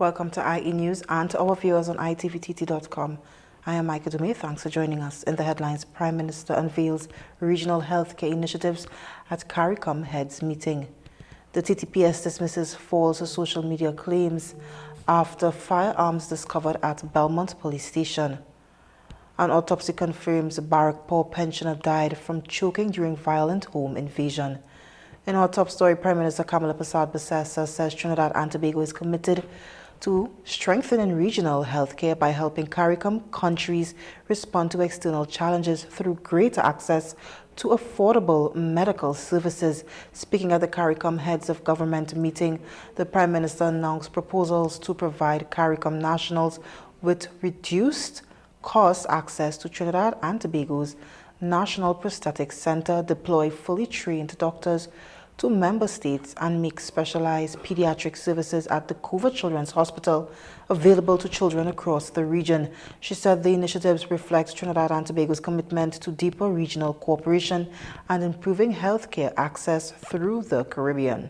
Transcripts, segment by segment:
Welcome to IE News and to our viewers on itvtt.com. I am Micah Dume. Thanks for joining us. In the headlines, Prime Minister unveils regional healthcare initiatives at CARICOM heads meeting. The TTPS dismisses false social media claims after firearms discovered at Belmont Police Station. An autopsy confirms Barrackpore pensioner died from choking during violent home invasion. In our top story, Prime Minister Kamala Persad-Bissessar says Trinidad and Tobago is committed to strengthening regional healthcare by helping CARICOM countries respond to external challenges through greater access to affordable medical services. Speaking at the CARICOM Heads of Government meeting, the Prime Minister announced proposals to provide CARICOM nationals with reduced cost access to Trinidad and Tobago's National Prosthetic Center, deploy fully trained doctors to member states, and make specialized pediatric services at the Coover Children's Hospital available to children across the region. She said the initiatives reflect Trinidad and Tobago's commitment to deeper regional cooperation and improving healthcare access through the Caribbean.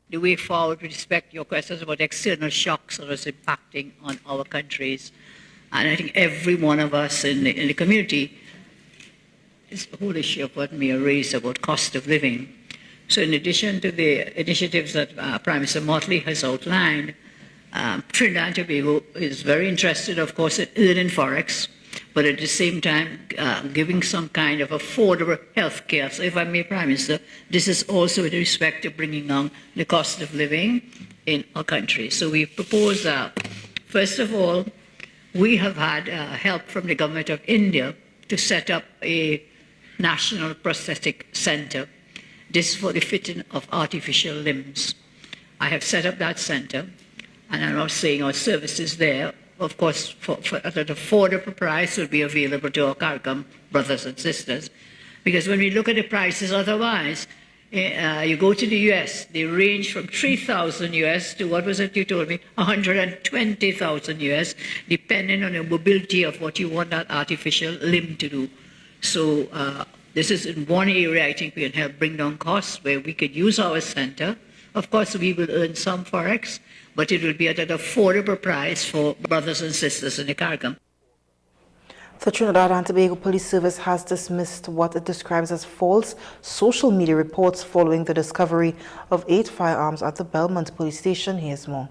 The way forward with respect to your questions about external shocks that is impacting on our countries. And I think every one of us in the community is the whole issue of what Mayor raised about cost of living. So in addition to the initiatives that Prime Minister Motley has outlined, Trinidad and Tobago is very interested, of course, in earning forex, but at the same time giving some kind of affordable health care. So if I may, Prime Minister, this is also with respect to bringing down the cost of living in our country. So we propose that, first of all, we have had help from the government of India to set up a national prosthetic center. This is for the fitting of artificial limbs. I have set up that center, and I'm not saying our services there, of course, for at an affordable price will be available to our CARICOM brothers and sisters. Because when we look at the prices otherwise, you go to the US, they range from $3,000 US to, what was it you told me, $120,000 US, depending on the mobility of what you want that artificial limb to do. So this is in one area I think we can help bring down costs where we could use our center. Of course, we will earn some forex, but it will be at an affordable price for brothers and sisters in the CARICOM. The Trinidad and Tobago Police Service has dismissed what it describes as false social media reports following the discovery of 8 firearms at the Belmont Police Station. Here's more.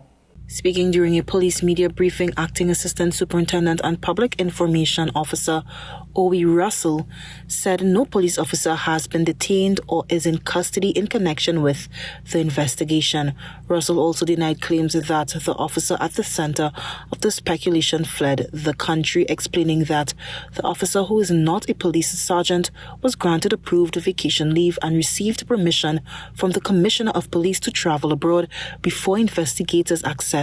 Speaking during a police media briefing, Acting Assistant Superintendent and Public Information Officer Owie Russell said no police officer has been detained or is in custody in connection with the investigation. Russell also denied claims that the officer at the center of the speculation fled the country, explaining that the officer, who is not a police sergeant, was granted approved vacation leave and received permission from the Commissioner of Police to travel abroad before investigators accessed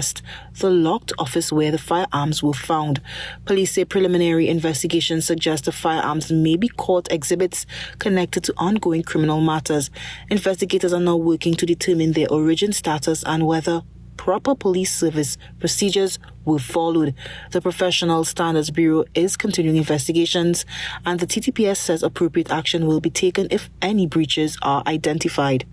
the locked office where the firearms were found. Police say preliminary investigations suggest the firearms may be court exhibits connected to ongoing criminal matters. Investigators are now working to determine their origin status and whether proper police service procedures were followed. The Professional Standards Bureau is continuing investigations, and the TTPS says appropriate action will be taken if any breaches are identified.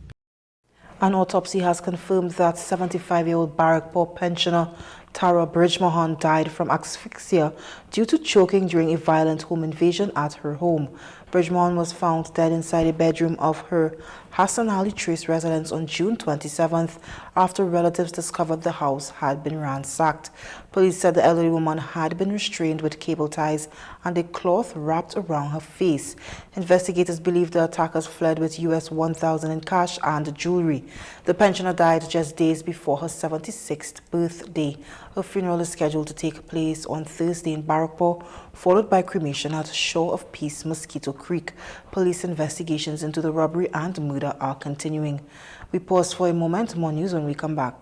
An autopsy has confirmed that 75-year-old Barrackpore pensioner Tara Bridgemahon died from asphyxia due to choking during a violent home invasion at her home. Bridgemahon was found dead inside a bedroom of her Hassan Ali Trace residence on June 27th after relatives discovered the house had been ransacked. Police said the elderly woman had been restrained with cable ties and a cloth wrapped around her face. Investigators believe the attackers fled with US $1,000 in cash and jewelry. The pensioner died just days before her 76th birthday. Her funeral is scheduled to take place on Thursday in Barrackpore, followed by cremation at Shore of Peace, Mosquito Creek. Police investigations into the robbery and murder are continuing. We pause for a moment. More news when we come back.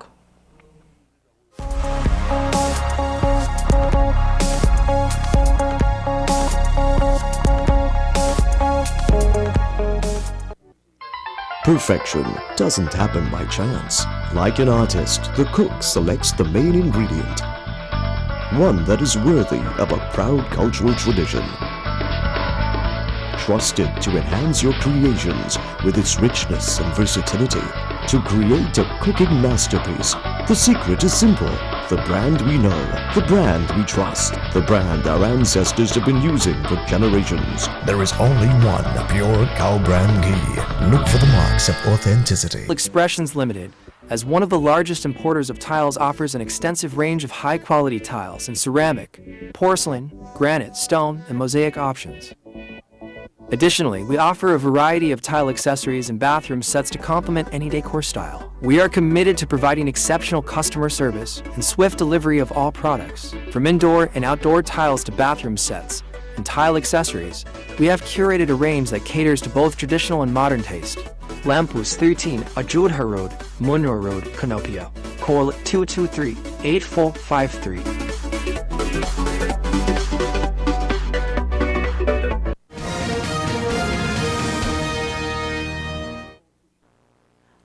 Perfection doesn't happen by chance. Like an artist, the cook selects the main ingredient, one that is worthy of a proud cultural tradition. Trusted to enhance your creations with its richness and versatility. To create a cooking masterpiece, the secret is simple. The brand we know, the brand we trust, the brand our ancestors have been using for generations. There is only one pure cow brand ghee. Look for the marks of authenticity. Expressions Limited, as one of the largest importers of tiles, offers an extensive range of high-quality tiles in ceramic, porcelain, granite, stone, and mosaic options. Additionally, we offer a variety of tile accessories and bathroom sets to complement any decor style. We are committed to providing exceptional customer service and swift delivery of all products. From indoor and outdoor tiles to bathroom sets and tile accessories, we have curated a range that caters to both traditional and modern taste. Lampus 13, Ajudha Road, Munro Road, Canopio. Call 223-8453.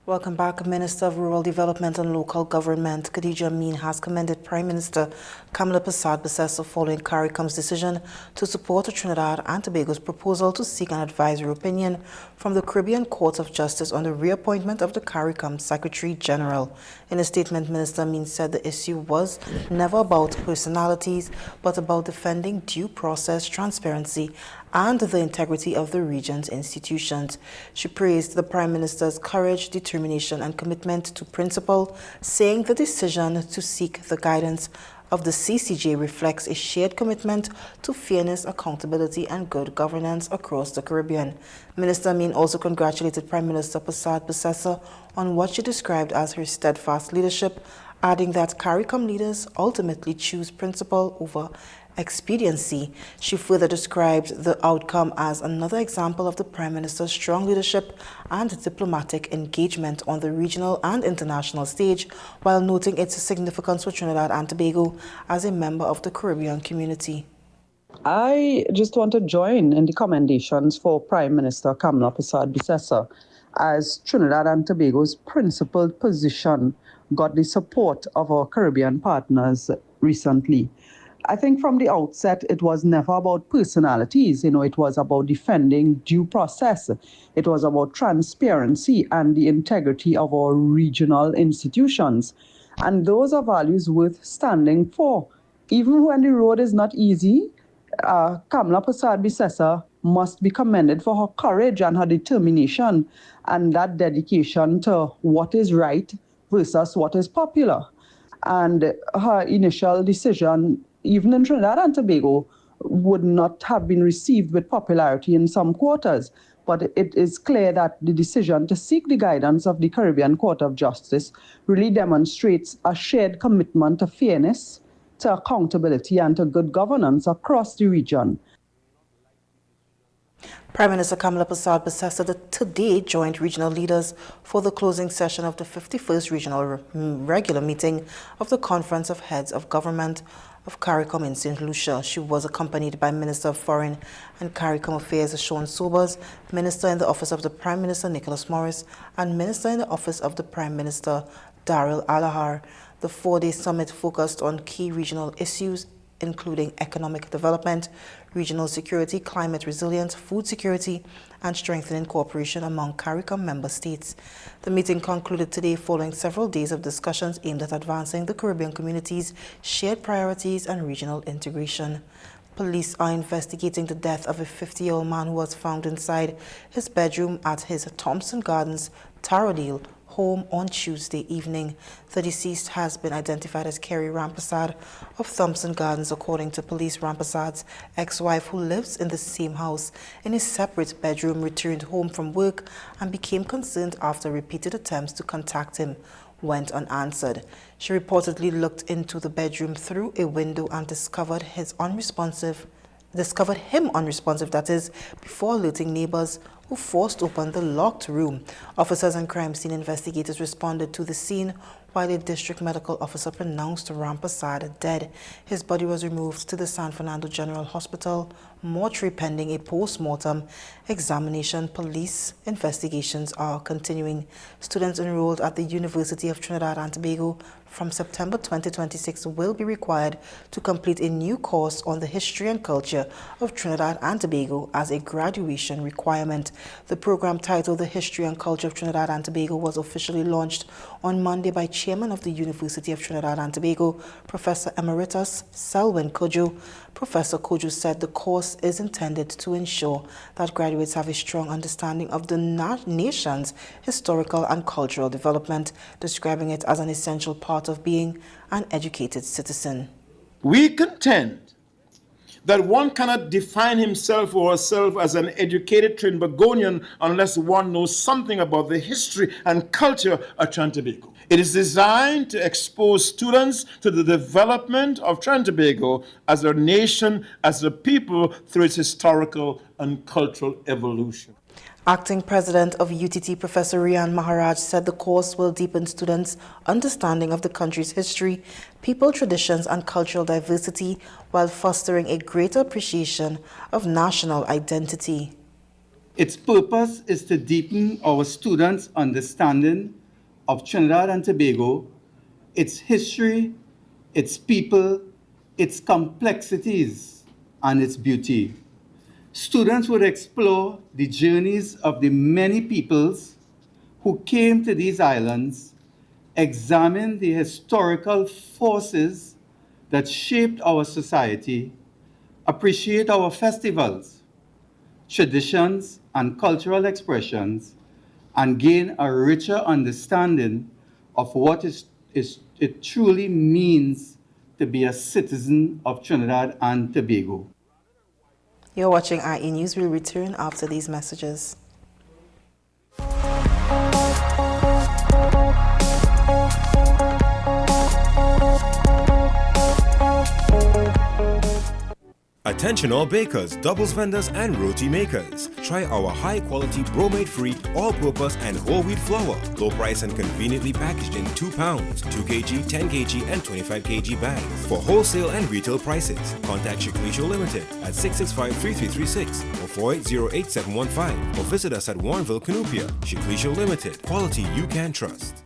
Welcome back. Minister of Rural Development and Local Government Khadija Amin has commended Prime Minister Kamla Persad-Bissessar following CARICOM's decision to support Trinidad and Tobago's proposal to seek an advisory opinion from the Caribbean Court of Justice on the reappointment of the CARICOM Secretary General. In a statement, Minister Amin said the issue was never about personalities, but about defending due process, transparency, and the integrity of the region's institutions. She praised the Prime Minister's courage, determination, and commitment to principle, saying the decision to seek the guidance of the CCJ reflects a shared commitment to fairness, accountability, and good governance across the Caribbean. Minister Amin also congratulated Prime Minister Persad-Bissessar on what she described as her steadfast leadership, adding that CARICOM leaders ultimately choose principle over expediency. She further described the outcome as another example of the Prime Minister's strong leadership and diplomatic engagement on the regional and international stage, while noting its significance for Trinidad and Tobago as a member of the Caribbean community. I just want to join in the commendations for Prime Minister Kamla Persad-Bissessar, as Trinidad and Tobago's principled position got the support of our Caribbean partners recently. I think from the outset, it was never about personalities. It was about defending due process. It was about transparency and the integrity of our regional institutions. And those are values worth standing for. Even when the road is not easy, Kamla Persad-Bissessar must be commended for her courage and her determination and that dedication to what is right versus what is popular. And her initial decision, even in Trinidad and Tobago, would not have been received with popularity in some quarters. But it is clear that the decision to seek the guidance of the Caribbean Court of Justice really demonstrates a shared commitment to fairness, to accountability, and to good governance across the region. Prime Minister Kamla Persad-Bissessar today joined regional leaders for the closing session of the 51st Regional Regular Meeting of the Conference of Heads of Government of CARICOM in St. Lucia. She was accompanied by Minister of Foreign and CARICOM Affairs Sean Sobers, Minister in the Office of the Prime Minister Nicholas Morris, and Minister in the Office of the Prime Minister Daryl Alahar. The four-day summit focused on key regional issues, including economic development, regional security, climate resilience, food security, and strengthening cooperation among CARICOM member states. The meeting concluded today following several days of discussions aimed at advancing the Caribbean community's shared priorities and regional integration. Police are investigating the death of a 50-year-old man who was found inside his bedroom at his Thompson Gardens, Taradale home on Tuesday evening. The deceased has been identified as Kerry Rampersad of Thompson Gardens. According to police, Rampersad's ex-wife, who lives in the same house in a separate bedroom, returned home from work and became concerned after repeated attempts to contact him went unanswered. She reportedly looked into the bedroom through a window and discovered him unresponsive, that is, before alerting neighbors, who forced open the locked room. Officers and crime scene investigators responded to the scene while a district medical officer pronounced Rampersad dead. His body was removed to the San Fernando General Hospital mortuary pending a post-mortem examination. Police investigations are continuing. Students enrolled at the University of Trinidad and Tobago from September 2026 will be required to complete a new course on the history and culture of Trinidad and Tobago as a graduation requirement. The program, titled The History and Culture of Trinidad and Tobago, was officially launched on Monday by Chairman of the University of Trinidad and Tobago, Professor Emeritus Selwyn Kojo. Professor Kojo said the course is intended to ensure that graduates have a strong understanding of the nation's historical and cultural development, describing it as an essential part of being an educated citizen. We contend that one cannot define himself or herself as an educated Trinbagonian unless one knows something about the history and culture of Trinidad and Tobago. It is designed to expose students to the development of Trinidad and Tobago as a nation, as a people, through its historical and cultural evolution. Acting President of UTT, Professor Rian Maharaj, said the course will deepen students' understanding of the country's history, people, traditions, and cultural diversity while fostering a greater appreciation of national identity. Its purpose is to deepen our students' understanding of Trinidad and Tobago, its history, its people, its complexities, and its beauty. Students would explore the journeys of the many peoples who came to these islands, examine the historical forces that shaped our society, appreciate our festivals, traditions, and cultural expressions, and gain a richer understanding of what it truly means to be a citizen of Trinidad and Tobago. You're watching IE News. We'll return after these messages. Attention all bakers, doubles vendors, and roti makers. Try our high-quality bromate-free, all-purpose, and whole wheat flour. Low price and conveniently packaged in 2 pounds, 2 kg, 10 kg, and 25 kg bags. For wholesale and retail prices, contact Chiclisho Limited at 665-3336 or 480-8715 or visit us at Warrenville, Canoopia. Chiclisho Limited. Quality you can trust.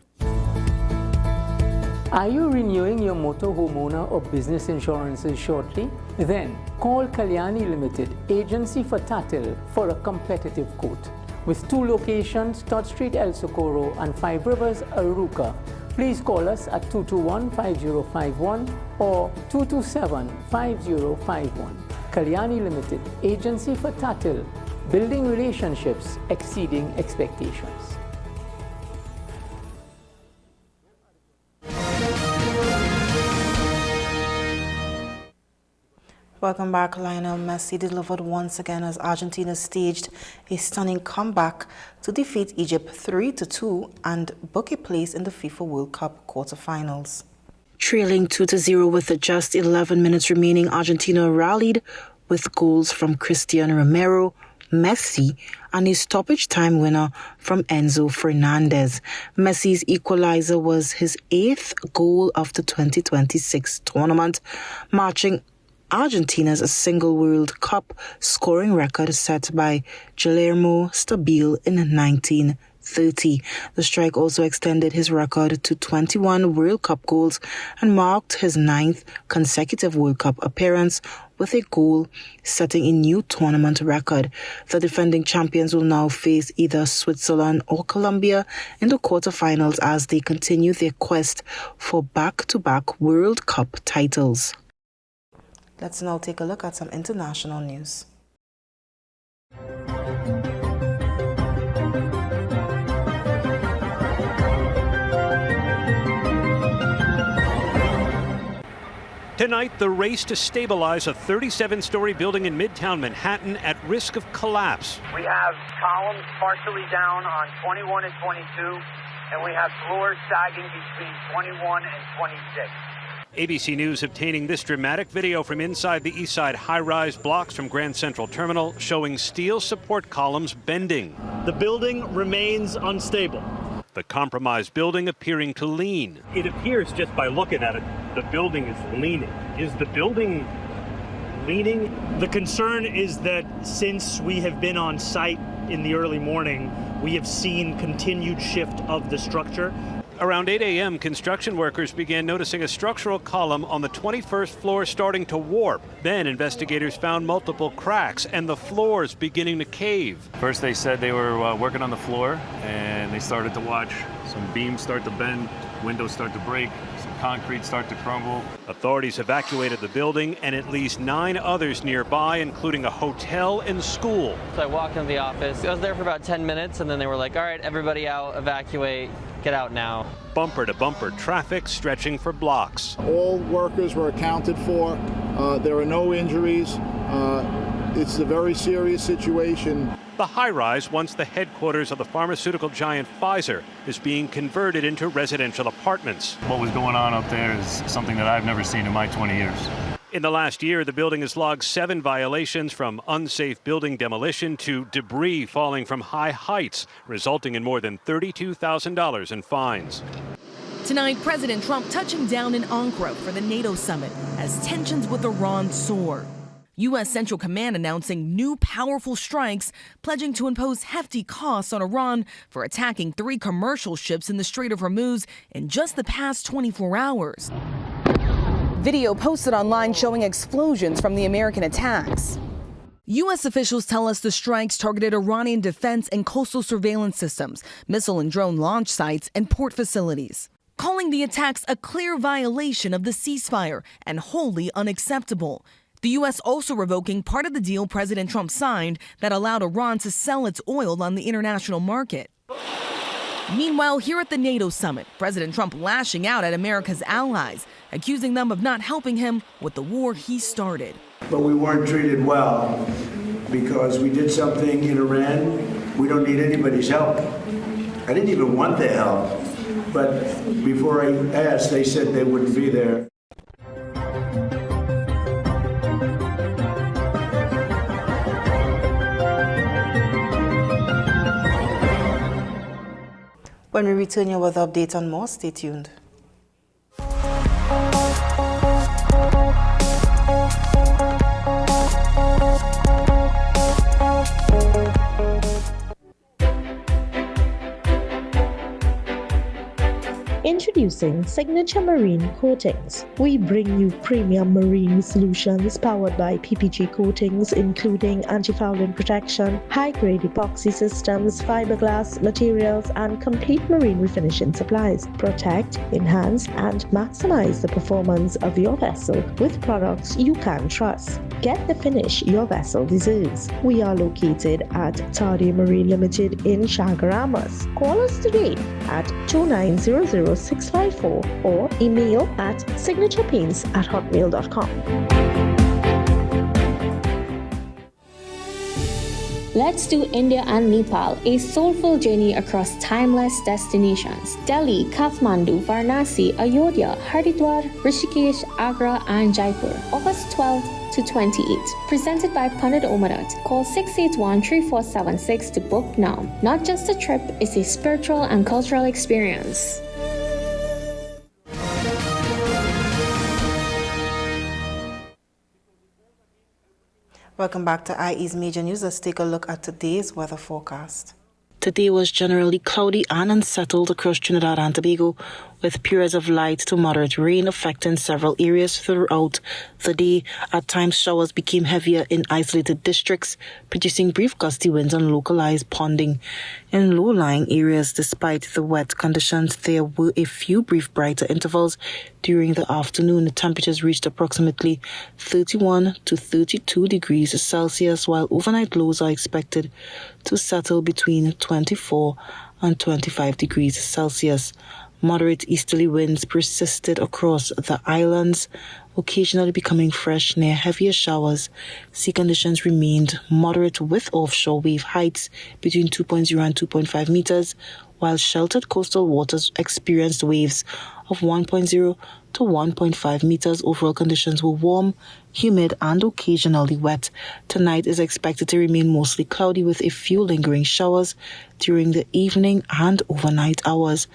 Are you renewing your motor, homeowner, or business insurances shortly? Then call Kalyani Limited, agency for Tatil, for a competitive quote. With 2 locations, Todd Street, El Socorro, and 5 Rivers, Aruca. Please call us at 221-5051 or 227-5051. Kalyani Limited, agency for Tatil, building relationships exceeding expectations. Welcome back. Lionel Messi delivered once again as Argentina staged a stunning comeback to defeat Egypt 3-2 and book a place in the FIFA World Cup quarterfinals. Trailing 2-0 with just 11 minutes remaining, Argentina rallied with goals from Cristiano Romero, Messi, and a stoppage time winner from Enzo Fernandez. Messi's equalizer was his 8th goal of the 2026 tournament, marching Argentina's single World Cup scoring record set by Guillermo Stabile in 1930. The strike also extended his record to 21 World Cup goals and marked his 9th consecutive World Cup appearance with a goal, setting a new tournament record. The defending champions will now face either Switzerland or Colombia in the quarterfinals as they continue their quest for back-to-back World Cup titles. Let's now take a look at some international news. Tonight, the race to stabilize a 37-story building in Midtown Manhattan at risk of collapse. We have columns partially down on 21 and 22, and we have floors sagging between 21 and 26. ABC News obtaining this dramatic video from inside the East Side high-rise blocks from Grand Central Terminal showing steel support columns bending. The building remains unstable. The compromised building appearing to lean. It appears just by looking at it, the building is leaning. Is the building leaning. The concern is that since we have been on site in the early morning, we have seen continued shift of the structure. Around 8 a.m., construction workers began noticing a structural column on the 21st floor starting to warp. Then investigators found multiple cracks and the floors beginning to cave. First they said they were working on the floor, and they started to watch some beams start to bend, windows start to break, some concrete start to crumble. Authorities evacuated the building and at least 9 others nearby, including a hotel and school. So I walked into the office. I was there for about 10 minutes, and then they were like, all right, everybody out, evacuate. Get out now. Bumper-to-bumper traffic stretching for blocks. All workers were accounted for. There are no injuries. It's a very serious situation. The high-rise, once the headquarters of the pharmaceutical giant Pfizer, is being converted into residential apartments. What was going on up there is something that I've never seen in my 20 years. In the last year, the building has logged 7 violations, from unsafe building demolition to debris falling from high heights, resulting in more than $32,000 in fines. Tonight, President Trump touching down in Ankara for the NATO summit as tensions with Iran soar. U.S. Central Command announcing new powerful strikes, pledging to impose hefty costs on Iran for attacking 3 commercial ships in the Strait of Hormuz in just the past 24 hours. Video posted online showing explosions from the American attacks. U.S. officials tell us the strikes targeted Iranian defense and coastal surveillance systems, missile and drone launch sites, and port facilities, calling the attacks a clear violation of the ceasefire and wholly unacceptable. The U.S. also revoking part of the deal President Trump signed that allowed Iran to sell its oil on the international market. Meanwhile, here at the NATO summit, President Trump lashing out at America's allies, accusing them of not helping him with the war he started. But we weren't treated well because we did something in Iran. We don't need anybody's help. I didn't even want their help, but before I asked, they said they wouldn't be there. When we return your weather update and more, stay tuned. Introducing Signature Marine Coatings. We bring you premium marine solutions powered by PPG coatings, including anti-fouling protection, high-grade epoxy systems, fiberglass materials, and complete marine refinishing supplies. Protect, enhance, and maximize the performance of your vessel with products you can trust. Get the finish your vessel deserves. We are located at Tardy Marine Limited in Chagaramas. Call us today at 2900-654 or email at signaturepaints@hotmail.com. Let's do India and Nepal, a soulful journey across timeless destinations. Delhi, Kathmandu, Varanasi, Ayodhya, Haridwar, Rishikesh, Agra, and Jaipur. August 12th to 28th. Presented by Pandit Omarat. Call 681-3476 to book now. Not just a trip, it's a spiritual and cultural experience. Welcome back to IE's Major News. Let's take a look at today's weather forecast. Today was generally cloudy and unsettled across Trinidad and Tobago, with periods of light to moderate rain affecting several areas throughout the day. At times, showers became heavier in isolated districts, producing brief gusty winds and localized ponding. In low-lying areas, despite the wet conditions, there were a few brief brighter intervals during the afternoon. The temperatures reached approximately 31 to 32 degrees Celsius, while overnight lows are expected to settle between 24 and 25 degrees Celsius. Moderate easterly winds persisted across the islands, occasionally becoming fresh near heavier showers. Sea conditions remained moderate with offshore wave heights between 2.0 and 2.5 meters, while sheltered coastal waters experienced waves of 1.0 to 1.5 meters. Overall conditions were warm, humid, and occasionally wet. Tonight is expected to remain mostly cloudy with a few lingering showers during the evening and overnight hours.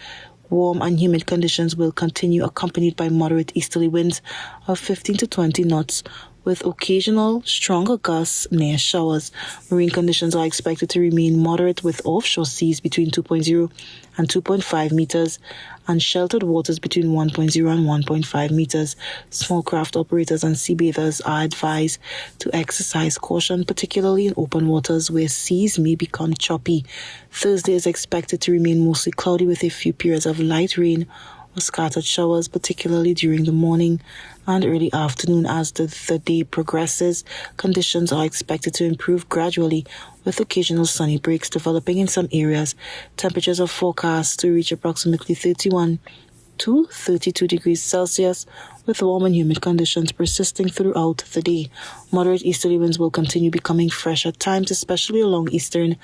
Warm and humid conditions will continue, accompanied by moderate easterly winds of 15 to 20 knots, with occasional stronger gusts near showers. Marine conditions are expected to remain moderate with offshore seas between 2.0 and 2.5 meters and sheltered waters between 1.0 and 1.5 meters. Small craft operators and sea bathers are advised to exercise caution, particularly in open waters where seas may become choppy. Thursday is expected to remain mostly cloudy with a few periods of light rain or scattered showers, particularly during the morning and early afternoon. As the day progresses, conditions are expected to improve gradually with occasional sunny breaks developing in some areas. Temperatures are forecast to reach approximately 31 to 32 degrees Celsius, with warm and humid conditions persisting throughout the day. Moderate easterly winds will continue becoming fresh at times, especially along eastern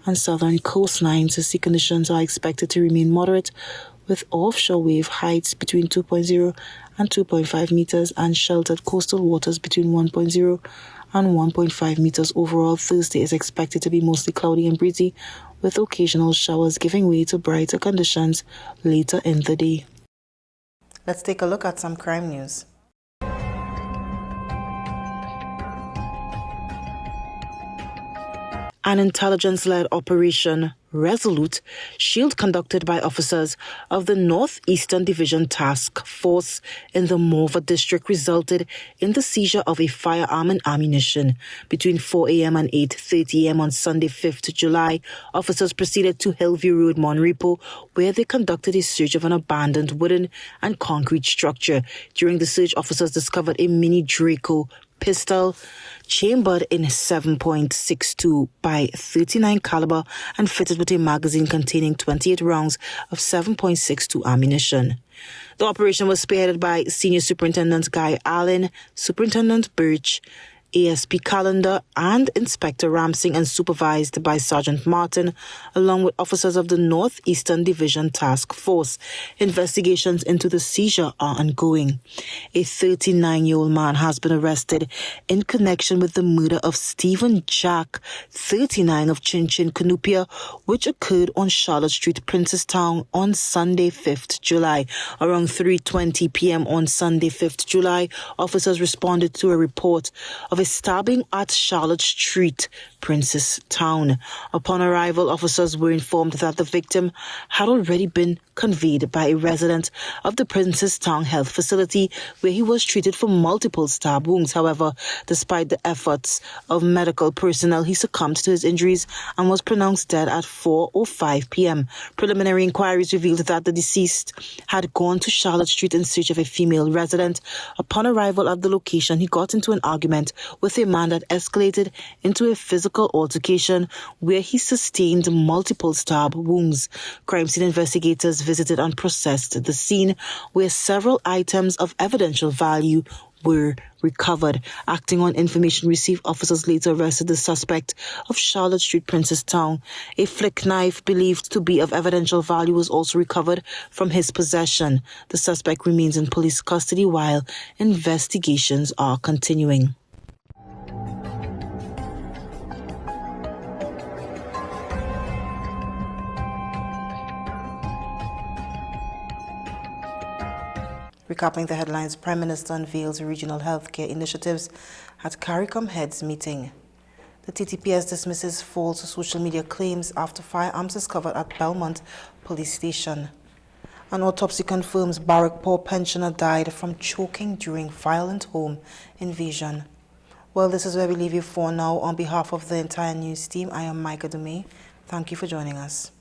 and southern coastlines. The sea conditions are expected to remain moderate, with offshore wave heights between 2.0 and 2.5 meters and sheltered coastal waters between 1.0 and 1.5 meters. Overall, Thursday is expected to be mostly cloudy and breezy, with occasional showers giving way to brighter conditions later in the day. Let's take a look at some crime news. An intelligence-led operation, Resolute Shield, conducted by officers of the Northeastern Division Task Force in the Morva District, resulted in the seizure of a firearm and ammunition. Between 4 a.m. and 8:30 a.m. on Sunday, 5th July, officers proceeded to Hillview Road, Monrepo, where they conducted a search of an abandoned wooden and concrete structure. During the search, officers discovered a mini Draco pistol chambered in 7.62 by 39 caliber and fitted with a magazine containing 28 rounds of 7.62 ammunition. The operation was spearheaded by Senior Superintendent Guy Allen, Superintendent Birch, ASP Calendar, and Inspector Ramsing, and supervised by Sergeant Martin, along with officers of the Northeastern Division Task Force. Investigations into the seizure are ongoing. A 39-year-old man has been arrested in connection with the murder of Stephen Jack, 39, of Chinchin, Cunupia, which occurred on Charlotte Street, Princestown, on Sunday, 5th July. Around 3:20 p.m. on Sunday, 5th July, officers responded to a report of a stabbing at Charlotte Street, Princestown. Upon arrival, officers were informed that the victim had already been conveyed by a resident of the Princestown Health Facility, where he was treated for multiple stab wounds. However, despite the efforts of medical personnel, he succumbed to his injuries and was pronounced dead at 4:05 p.m. Preliminary inquiries revealed that the deceased had gone to Charlotte Street in search of a female resident. Upon arrival at the location, he got into an argument with a man that escalated into a physical altercation where he sustained multiple stab wounds. Crime scene investigators visited and processed the scene, where several items of evidential value were recovered. Acting on information received, officers later arrested the suspect of Charlotte Street, Princestown. A flick knife believed to be of evidential value was also recovered from his possession. The suspect remains in police custody while investigations are continuing. Recapping the headlines, Prime Minister unveils regional healthcare initiatives at CARICOM Heads meeting. The TTPS dismisses false social media claims after firearms discovered at Belmont Police Station. An autopsy confirms Barrackpore pensioner died from choking during violent home invasion. Well, this is where we leave you for now. On behalf of the entire news team, I am Micah Dumay. Thank you for joining us.